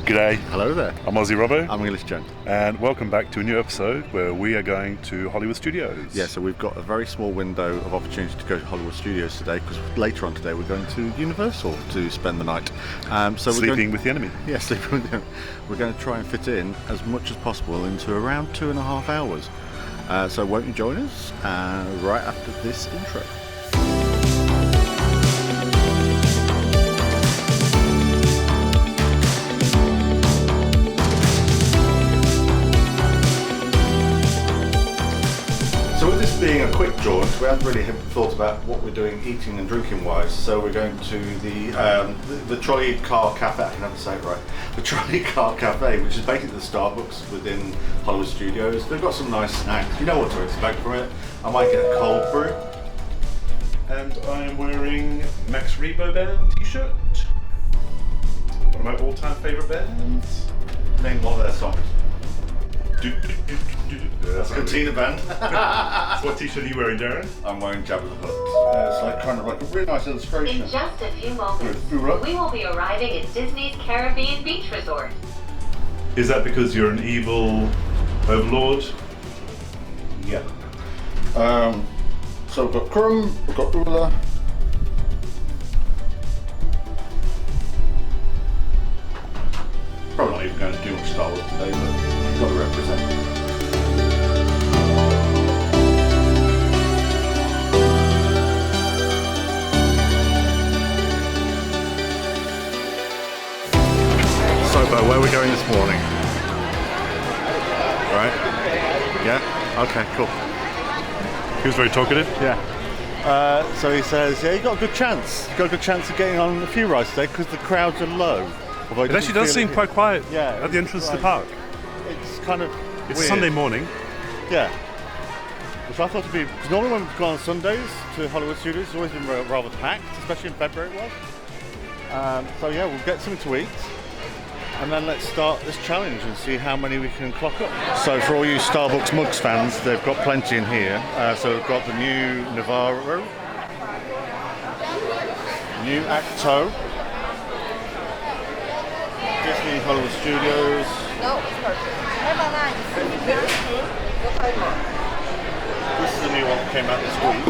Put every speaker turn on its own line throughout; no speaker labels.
G'day.
Hello there.
I'm Aussie Robbo.
I'm English Gent.
And welcome back to a new episode where we are going to Hollywood Studios.
Yeah, so we've got a very small window of opportunity to go to Hollywood Studios today because later on today we're going to Universal to spend the night.
Sleeping with the enemy.
Yeah, sleeping with the enemy. We're going to try and fit in as much as possible into around 2.5 hours. So won't you join us right after this intro? So with this being a quick jaunt, we haven't really thought about what we're doing eating and drinking wise. So we're going to the Trolley Car Cafe. I can never say it right. The Trolley Car Cafe, which is basically the Starbucks within Hollywood Studios. They've got some nice snacks. You know what to expect from it. I might get a cold brew.
And I am wearing Max Rebo Band t-shirt. One of my all-time favourite bands.
Name one of their songs.
That's
Cantina Band.
So what t-shirt are you wearing, Darren?
I'm wearing Jabba the Hutt. It's like kind of like a really nice illustration.
In just a few moments, we will be arriving at Disney's Caribbean Beach Resort.
Is that because you're an evil overlord?
Yeah. So we've got Crumb, we've got Ula. Probably not even going to do much Star Wars today, but you've got to represent. So, Bo, where are we going this morning? Right? Yeah? Okay, cool.
He was very talkative.
Yeah. So he says, yeah, you got a good chance. You got a good chance of getting on a few rides today because the crowds are low.
It actually does seem quite quiet at the entrance to the park.
It's kind of
It's
weird.
Sunday morning.
Yeah. Which I thought would be, because normally when we've gone on Sundays to Hollywood Studios, it's always been rather packed, especially in February it was. So yeah, we'll get something to eat. And then let's start this challenge and see how many we can clock up. So for all you Starbucks Mugs fans, they've got plenty in here. So we've got the new Navarro, new Acto, Disney Hollywood Studios.
No, it's perfect.
This is the new one that came out this week.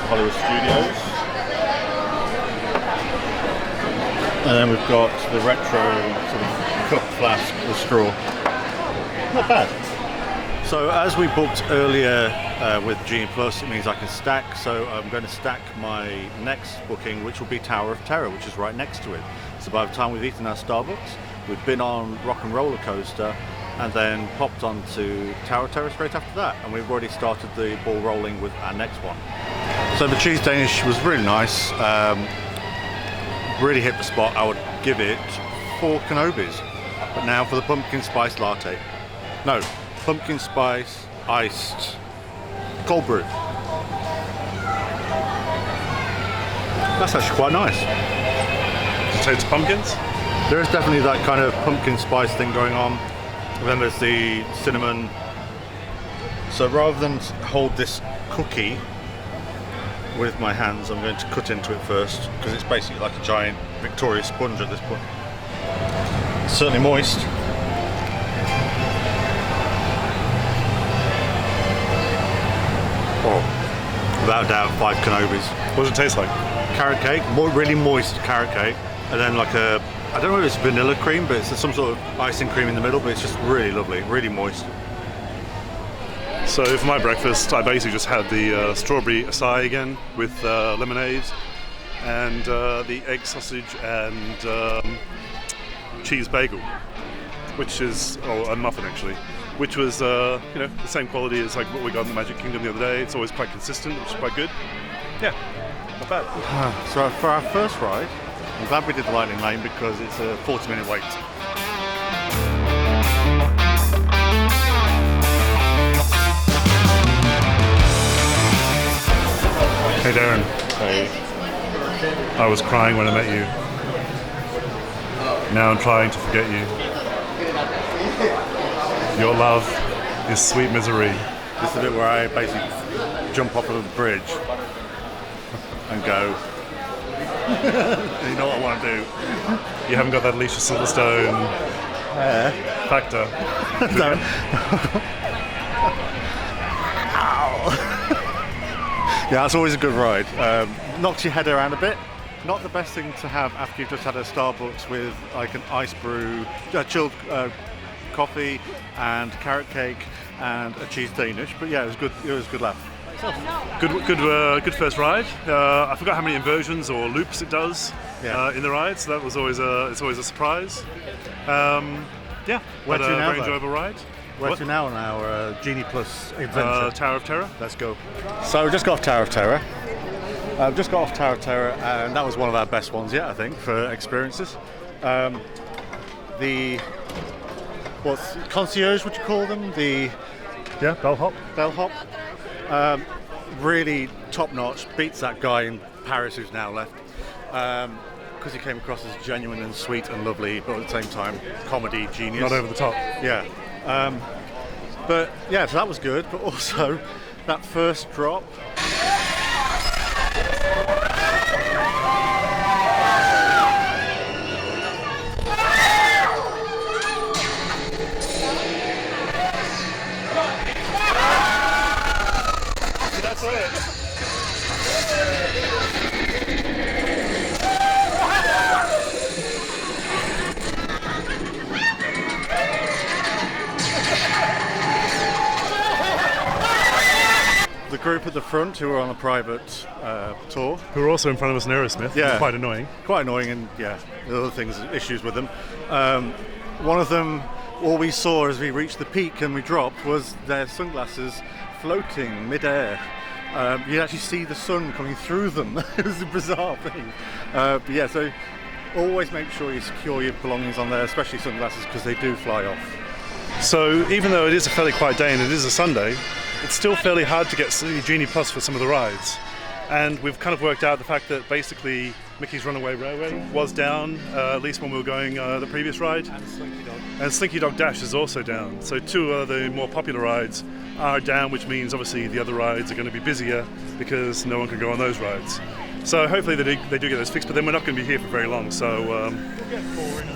Hollywood Studios. And then we've got the retro sort of cup flask with straw. Not bad. So as we booked earlier with Genie Plus, it means I can stack. So I'm going to stack my next booking, which will be Tower of Terror, which is right next to it. So by the time we've eaten our Starbucks, we've been on Rock and Rollercoaster, and then popped onto Tower of Terror straight after that. And we've already started the ball rolling with our next one. So the cheese Danish was really nice. Really hit the spot. I would give it 4 Kenobis. But now for the pumpkin spice latte. No, pumpkin spice iced cold brew. That's actually quite nice.
Does it taste of pumpkins?
There is definitely that kind of pumpkin spice thing going on. And then there's the cinnamon. So rather than hold this cookie with my hands, I'm going to cut into it first because it's basically like a giant Victoria sponge at this point. It's certainly moist. Oh, without a doubt, 5 Kenobis.
What does it taste like?
Carrot cake, really moist carrot cake, and then like a, I don't know if it's vanilla cream, but it's some sort of icing cream in the middle, but it's just really lovely, really moist.
So for my breakfast, I basically just had the strawberry acai again with lemonade, and the egg sausage and cheese bagel, which is a muffin actually, which was the same quality as like what we got in the Magic Kingdom the other day. It's always quite consistent, which is quite good. Yeah, not bad.
So for our first ride, I'm glad we did the Lightning Lane because it's a 40-minute wait.
Hey Darren.
Hey.
I was crying when I met you. Now I'm trying to forget you. Your love is sweet misery.
This is the bit where I basically jump off of the bridge and go, You know what I want to do.
You haven't got that Alicia Silverstone factor.
Yeah, that's always a good ride. Knocks your head around a bit. Not the best thing to have after you've just had a Starbucks with like an ice brew, chilled coffee and carrot cake and a cheese Danish. But yeah, it was good. It was a good laugh.
Good first ride. I forgot how many inversions or loops it does in the ride, so that was always it's always a surprise. Yeah,
Where
but
to
a
now,
very
though?
enjoyable ride.
Where to now on our Genie Plus adventure?
Tower of Terror.
Let's go. So we just got off Tower of Terror. And that was one of our best ones yet, I think, for experiences. The what's concierge? Would you call them? The
Bellhop.
bellhop. Really top notch. Beats that guy in Paris who's now left. Because he came across as genuine and sweet and lovely, but at the same time, comedy genius.
Not over the top.
Yeah. But yeah, so that was good. But also, that first drop.
That's it.
The group at the front who were on a private tour.
Who were also in front of us in Aerosmith.
Yeah.
Quite annoying.
Quite annoying, and yeah, there are other things, issues with them. One of them, all we saw as we reached the peak and we dropped was their sunglasses floating mid-air. You actually see the sun coming through them. It was a bizarre thing. But yeah, so always make sure you secure your belongings on there, especially sunglasses, because they do fly off.
So even though it is a fairly quiet day and it is a Sunday, it's still fairly hard to get Genie Plus for some of the rides. And we've kind of worked out the fact that basically Mickey's Runaway Railway was down, at least when we were going the previous ride.
And Slinky Dog.
And Slinky Dog Dash is also down. So two of the more popular rides are down, which means obviously the other rides are going to be busier because no one can go on those rides. So hopefully they do get those fixed, but then we're not going to be here for very long. So
We'll get boring.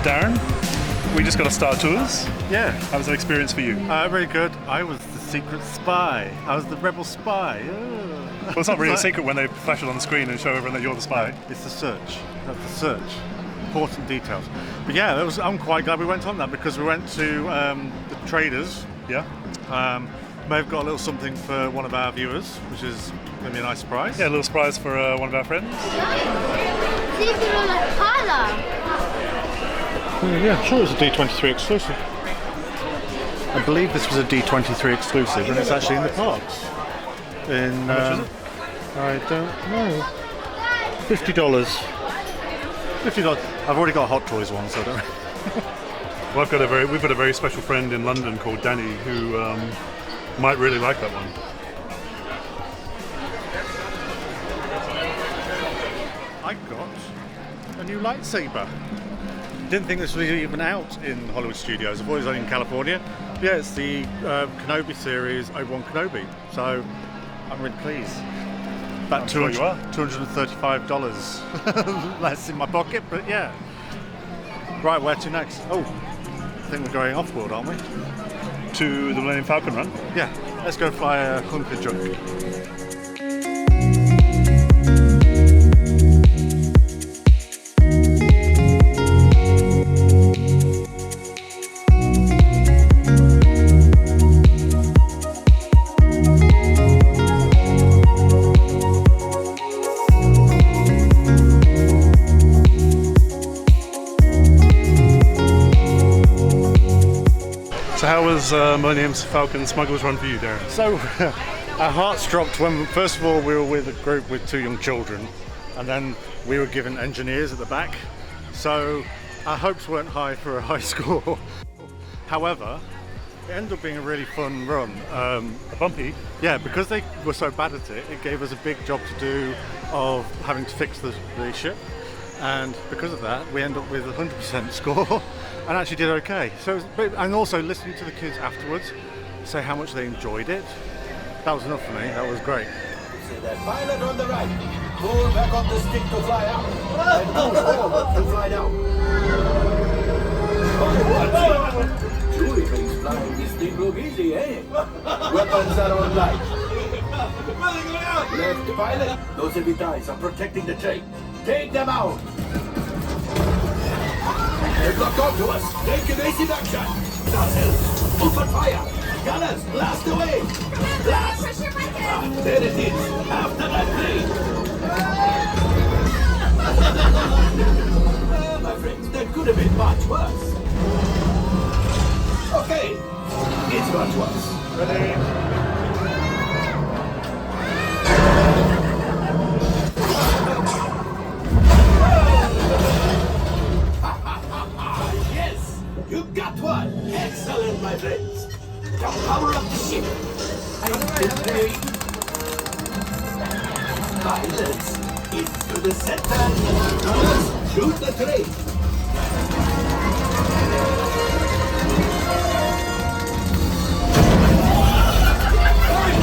Darren, we just got to start tours.
Yeah.
How was that experience for you?
Very good. I was the secret spy. I was the rebel spy.
Well, it's not really a secret when they flash it on the screen and show everyone that you're the spy.
It's the search. That's the search. Important details. But yeah, I'm quite glad we went on that because we went to the traders.
Yeah.
May have got a little something for one of our viewers, which is going to be a nice surprise.
Yeah, a little surprise for one of our friends.
Yeah, sure it was a D23 exclusive. I believe this was a D23 exclusive, and it's actually in the parks.
How much is it?
I don't know. $50. $50. I've already got a Hot Toys one, so I don't.
Well, we've got a very special friend in London called Danny who might really like that one.
I got a new lightsaber. Didn't think this was even out in Hollywood studios. I thought it was only in California. Yeah, it's the Kenobi series, Obi Wan Kenobi. So I'm really pleased. About
sure you are.
$235 less in my pocket, but yeah. Right, where to next? Oh, I think we're going off-world, aren't we?
To the Millennium Falcon run.
Yeah, let's go fly a hunk of junk.
So how was Millennium's Falcon Smugglers run for you, Darren?
So, Our hearts dropped when, first of all, we were with a group with 2 young children, and then we were given engineers at the back, so our hopes weren't high for a high score. However, it ended up being a really fun run.
Bumpy.
Yeah, because they were so bad at it, it gave us a big job to do of having to fix the ship, and because of that, we ended up with a 100% score, and actually did okay. So, and also listening to the kids afterwards say how much they enjoyed it. That was enough for me. That was great.
See that pilot on the right. Pull back on the stick to fly out. And push forward to fly down. Julie thinks flying this thing look easy, eh? Weapons are online. Left pilot. Those heavy ties are protecting the train. Take them out. They've locked onto us. Take evasive action. Nozzles. Open fire. Gunners, blast away! Blast! There it is! After that plane! My friends, that could have been much worse. Okay, it's much worse.
Ready?
Yes, you got one! Excellent, my friends! Now power up the ship. I'm delayed. Pilots, into the center. Gunners, shoot the train.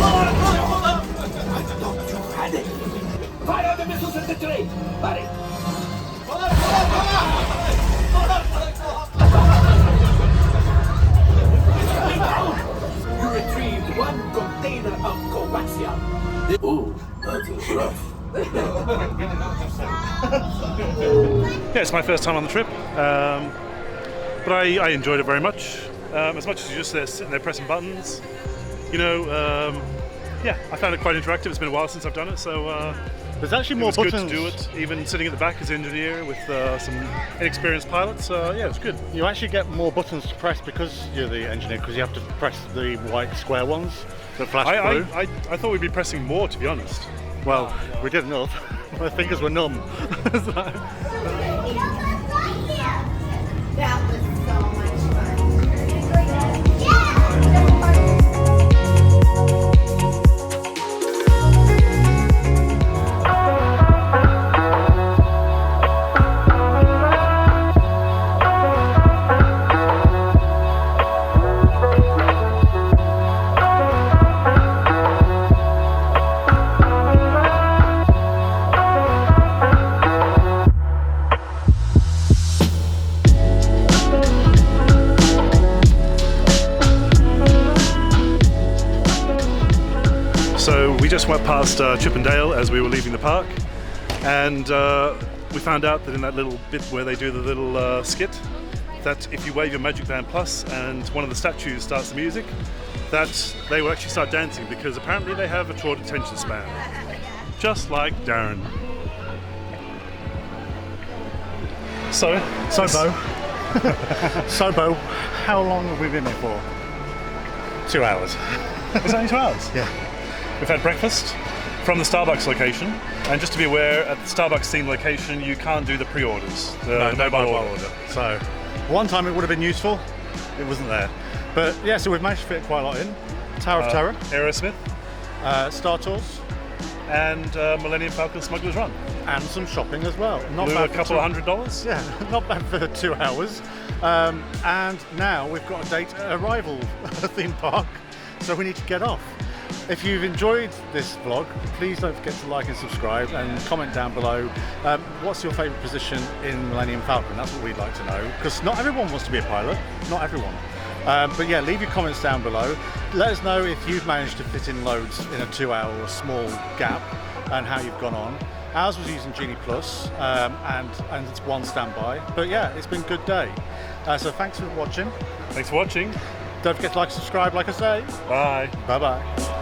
Hold up! I thought you had it. Fire the missiles at the train. Hurry. Hold up! You retrieved 1 container of coaxium. Ooh, that is rough.
Yeah, it's my first time on the trip, but I enjoyed it very much. As much as you're just there sitting there pressing buttons, you know, yeah, I found it quite interactive. It's been a while since I've done it, so
There's actually
it
more
was
buttons.
good to do it, even sitting at the back as engineer with some inexperienced pilots. Yeah, it's good.
You actually get more buttons to press because you're the engineer, because you have to press the white square ones that flash blue.
I thought we'd be pressing more, to be honest.
Well, we did enough. My fingers were numb.
That was so much fun.
So we just went past Chip and Dale as we were leaving the park, and we found out that in that little bit where they do the little skit, that if you wave your Magic Band Plus and one of the statues starts the music, that they will actually start dancing, because apparently they have a short attention span, just like Darren. So
Bo. So Bo, how long have we been here for? 2 hours.
It's only 2 hours.
Yeah.
We've had breakfast from the Starbucks location, and just to be aware, at the Starbucks theme location, you can't do the pre-orders, the mobile order.
So, one time it would have been useful, it wasn't there. But yeah, so we've managed to fit quite a lot in. Tower of Terror,
Aerosmith,
Star Tours,
and Millennium Falcon Smugglers Run.
and some shopping as well. Not
Blew
bad
a
for
couple
two-
of $100.
Yeah, not bad for 2 hours. And now we've got a date at a rival theme park, so we need to get off. If you've enjoyed this vlog, please don't forget to like and subscribe and comment down below what's your favourite position in Millennium Falcon. That's what we'd like to know, because not everyone wants to be a pilot, not everyone. But yeah, leave your comments down below. Let us know if you've managed to fit in loads in a 2 hour small gap and how you've gone on. Ours was using Genie Plus and it's one standby. But yeah, it's been a good day. So thanks for watching.
Thanks for watching.
Don't forget to like and subscribe, like I say.
Bye.
Bye bye.